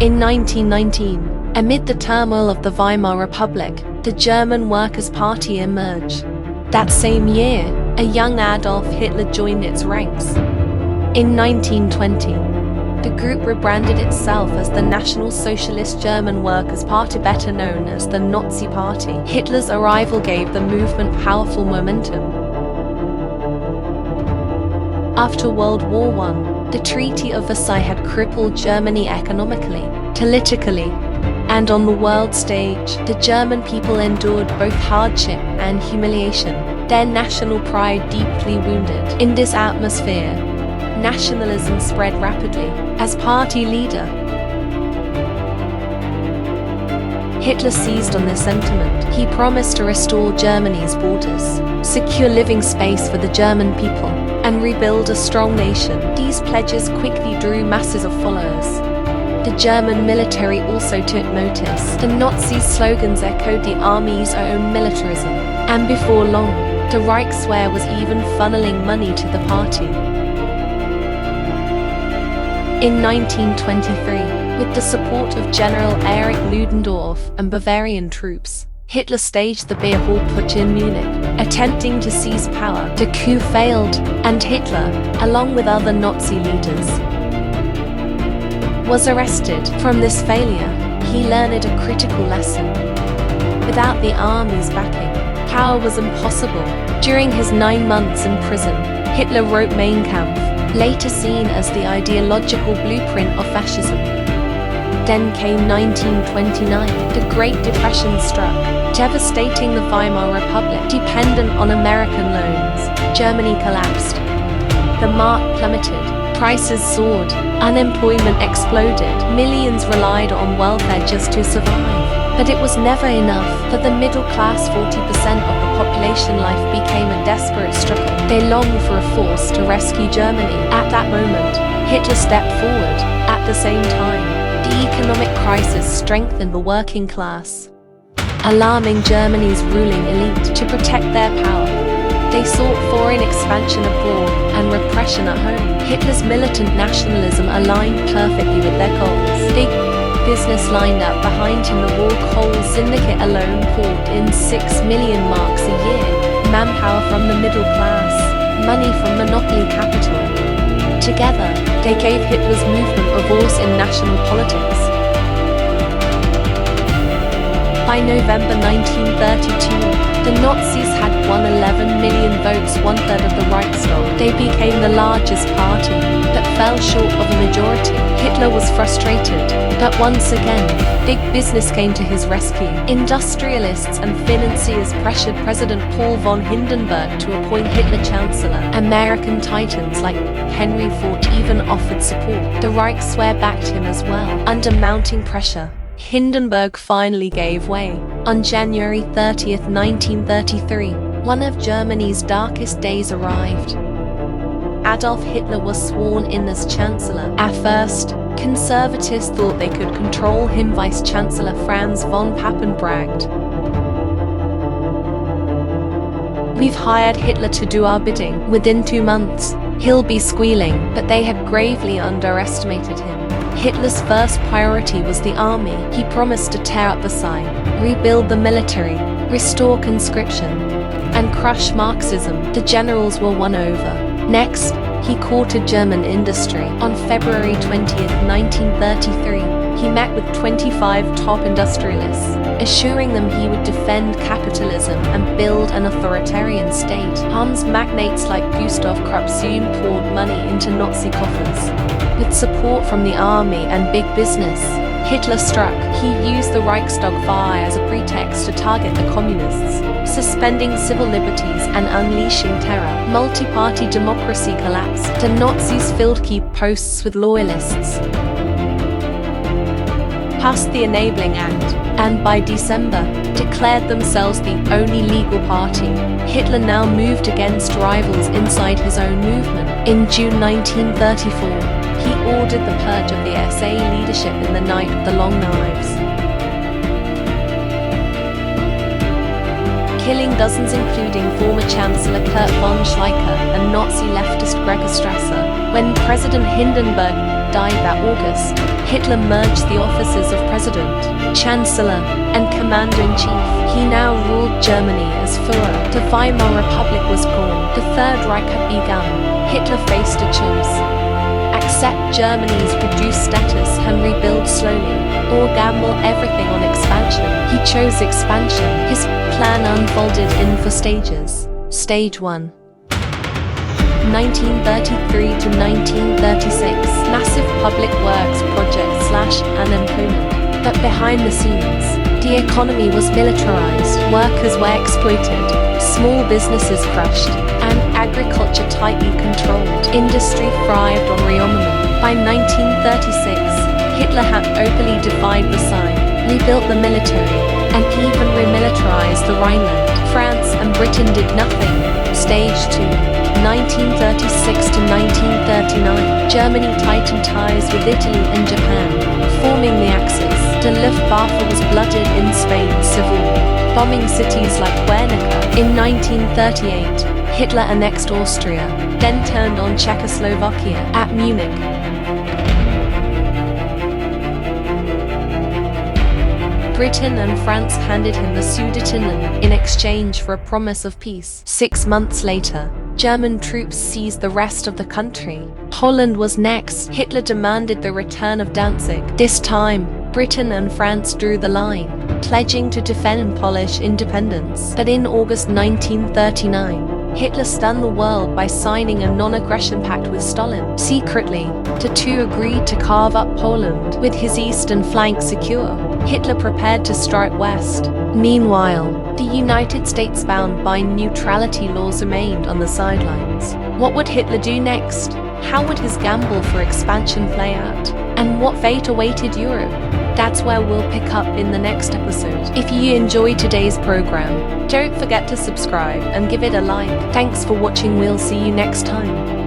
In 1919, amid the turmoil of the Weimar Republic, the German Workers' Party emerged. That same year, a young Adolf Hitler joined its ranks. In 1920, the group rebranded itself as the National Socialist German Workers' Party, better known as the Nazi Party. Hitler's arrival gave the movement powerful momentum. After World War I, the Treaty of Versailles had crippled Germany economically, politically, and on the world stage. The German people endured both hardship and humiliation, their national pride deeply wounded. In this atmosphere, nationalism spread rapidly. As party leader, Hitler seized on this sentiment. He promised to restore Germany's borders, secure living space for the German people, and rebuild a strong nation. These pledges quickly drew masses of followers. The German military also took notice. The Nazis' slogans echoed the army's own militarism, and before long, the Reichswehr was even funneling money to the party. In 1923, with the support of General Erich Ludendorff and Bavarian troops, Hitler staged the Beer Hall Putsch in Munich, attempting to seize power. The coup failed, and Hitler, along with other Nazi leaders, was arrested. From this failure, he learned a critical lesson. Without the army's backing, power was impossible. During his 9 months in prison, Hitler wrote Mein Kampf, later seen as the ideological blueprint of fascism. Then came 1929. The Great Depression struck, devastating the Weimar Republic. Dependent on American loans, Germany collapsed. The mark plummeted, prices soared, unemployment exploded. Millions relied on welfare just to survive. But it was never enough. For the middle class, 40% of the population, life became a desperate struggle. They longed for a force to rescue Germany. At that moment, Hitler stepped forward. At the same time, the economic crisis strengthened the working class, alarming Germany's ruling elite. To protect their power, they sought foreign expansion abroad and repression at home. Hitler's militant nationalism aligned perfectly with their goals. Big business lined up behind him. The War Coal Syndicate alone poured in 6 million marks a year, manpower from the middle class, money from monopoly capital. Together, they gave Hitler's movement a voice in national politics. By November 1932, the Nazis had won 11 million votes, 1/3 of the Reichstag. They became the largest party, but fell short of a majority. Hitler was frustrated, but once again, big business came to his rescue. Industrialists and financiers pressured President Paul von Hindenburg to appoint Hitler chancellor. American titans like Henry Ford even offered support. The Reichswehr backed him as well. Under mounting pressure, Hindenburg finally gave way. On January 30th, 1933, one of Germany's darkest days arrived. Adolf Hitler was sworn in as Chancellor. At first, conservatives thought they could control him. Vice Chancellor Franz von Papen bragged, "We've hired Hitler to do our bidding. Within 2 months, he'll be squealing." But they had gravely underestimated him. Hitler's first priority was the army. He promised to tear up Versailles, rebuild the military, restore conscription, and crush Marxism. The generals were won over. Next, he courted German industry. On February 20th, 1933, he met with 25 top industrialists, assuring them he would defend capitalism and build an authoritarian state. Arms magnates like Gustav Krupp soon poured money into Nazi coffers. With support from the army and big business, Hitler struck. He used the Reichstag fire as a pretext to target the communists, suspending civil liberties and unleashing terror. Multi-party democracy collapsed. The Nazis filled key posts with loyalists, passed the Enabling Act, and by December, declared themselves the only legal party. Hitler now moved against rivals inside his own movement. In June 1934, he ordered the purge of the SA leadership in the Night of the Long Knives, killing dozens, including former Chancellor Kurt von Schleicher and Nazi leftist Gregor Strasser. When President Hindenburg died that August, Hitler merged the offices of President, Chancellor, and Commander-in-Chief. He now ruled Germany as Führer. The Weimar Republic was gone. The Third Reich had begun. Hitler faced a choice. Accept Germany's reduced status and rebuild slowly, or gamble everything on expansion. He chose expansion. His plan unfolded in 4 stages. Stage 1. 1933 to 1936, massive public works project / unemployment. But behind the scenes, the economy was militarized, workers were exploited, small businesses crushed, and agriculture tightly controlled. Industry thrived on rearmament. By 1936, Hitler had openly defied Versailles, rebuilt the military, and even remilitarized the Rhineland. France and Britain did nothing. Stage 2. 1936 to 1939, Germany tightened ties with Italy and Japan, forming the Axis. The Luftwaffe was blooded in Spain's civil war, bombing cities like Guernica. In 1938, Hitler annexed Austria, then turned on Czechoslovakia at Munich. Britain and France handed him the Sudetenland in exchange for a promise of peace. 6 months later, German troops seized the rest of the country. Poland was next. Hitler demanded the return of Danzig. This time, Britain and France drew the line, pledging to defend Polish independence. But in August 1939, Hitler stunned the world by signing a non-aggression pact with Stalin. Secretly, the two agreed to carve up Poland, with his eastern flank secure. Hitler prepared to strike west. Meanwhile, the United States, bound by neutrality laws, remained on the sidelines. What would Hitler do next? How would his gamble for expansion play out? And what fate awaited Europe? That's where we'll pick up in the next episode. If you enjoyed today's program, don't forget to subscribe and give it a like. Thanks for watching. We'll see you next time.